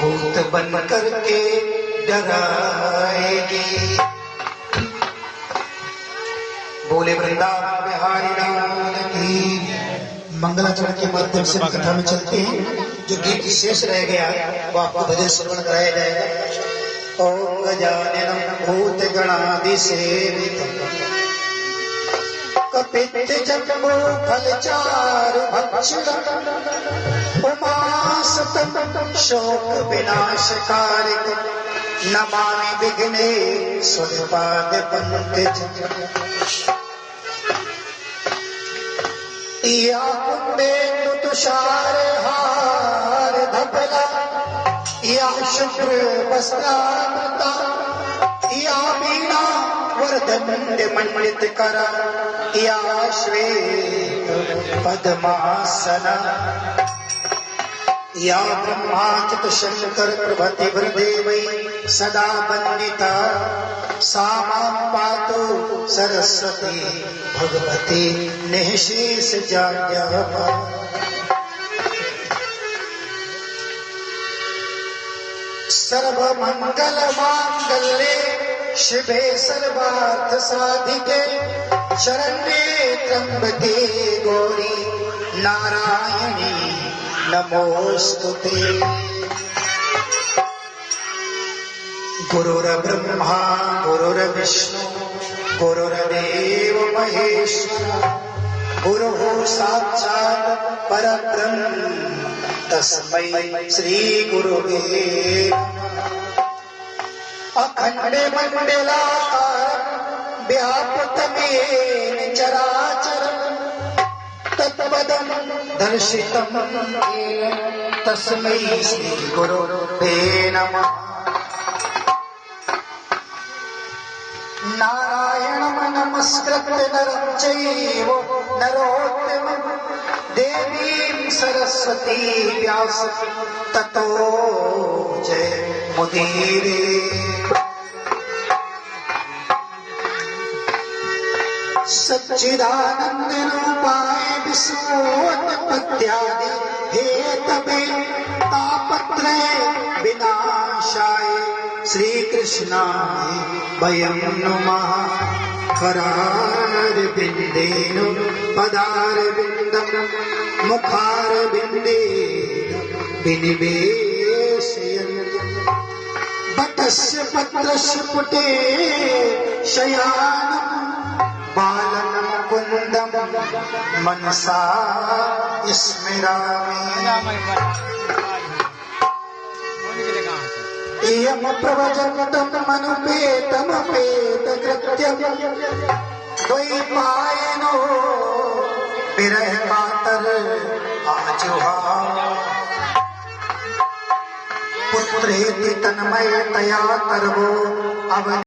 भूत बन करके डराएगी। बोले वृंदावन बिहारी लाल की। मंगलाचरण के माध्यम से कथा में चलते हैं। जो गीत शेष रह गया वो आपको भजन श्रवण कराया जाएगा। ओम गजाननं भूत गणादि सेवितं कपित्त जम्बो फलचारु भक्षणं उमासुतं शोक विनाशकारिणं नमामि विघ्नेश्वरपाद पंकजं। या कुंदेन्दु तुषार हार धवला या शुभ्र वस्त्रावृता या वीणा वरदंड मंडित करा या श्वेत पद्मासना या ब्रह्माच्युत शंकर प्रभृति वृदेवै सदा वंदिता सा मां पातु सरस्वती भगवती निःशेष जाड्यापा। सर्वमंगल मांगल्ये शिवे सर्वार्थ साधिके शरण्ये त्र्यंबके गौरी नारायणी नमोस्तुते। गुरुर्ब्रह्मा गुरुर्विष्णु गुरुर्देव महेश्वर गुरुः साक्षात् परब्रह्म तस्मै श्री गुरुवे नमः। अखंडे मंडलाकारं व्याप्तमेन चराचरं तत्पदं दर्शितं येन तस्मै श्री गुरुवे नमः। नारायणं नमस्कृत्य नरं चैव नरोत्तमं देवीं सरस्वती व्यासं ततो जयमुदीरये। सच्चिदानंद रूपाय विश्वोत्पत्त्यादि हेतवे तापत्रय विनाशाय श्री कृष्णाय वयं नमः। करारविन्देन पदारविन्दं मुखारविन्दे विनिवेशयन् वटस्य पत्रस्य पुटे शयानं बालं मुकुन्दं मनसा स्मरामि। इयं प्रवचन्तं मनुपेतमपेतकृत्यं द्वैपायनो विरह कातर आजुहाव पुत्रेति तन्मयतया तर्वो अव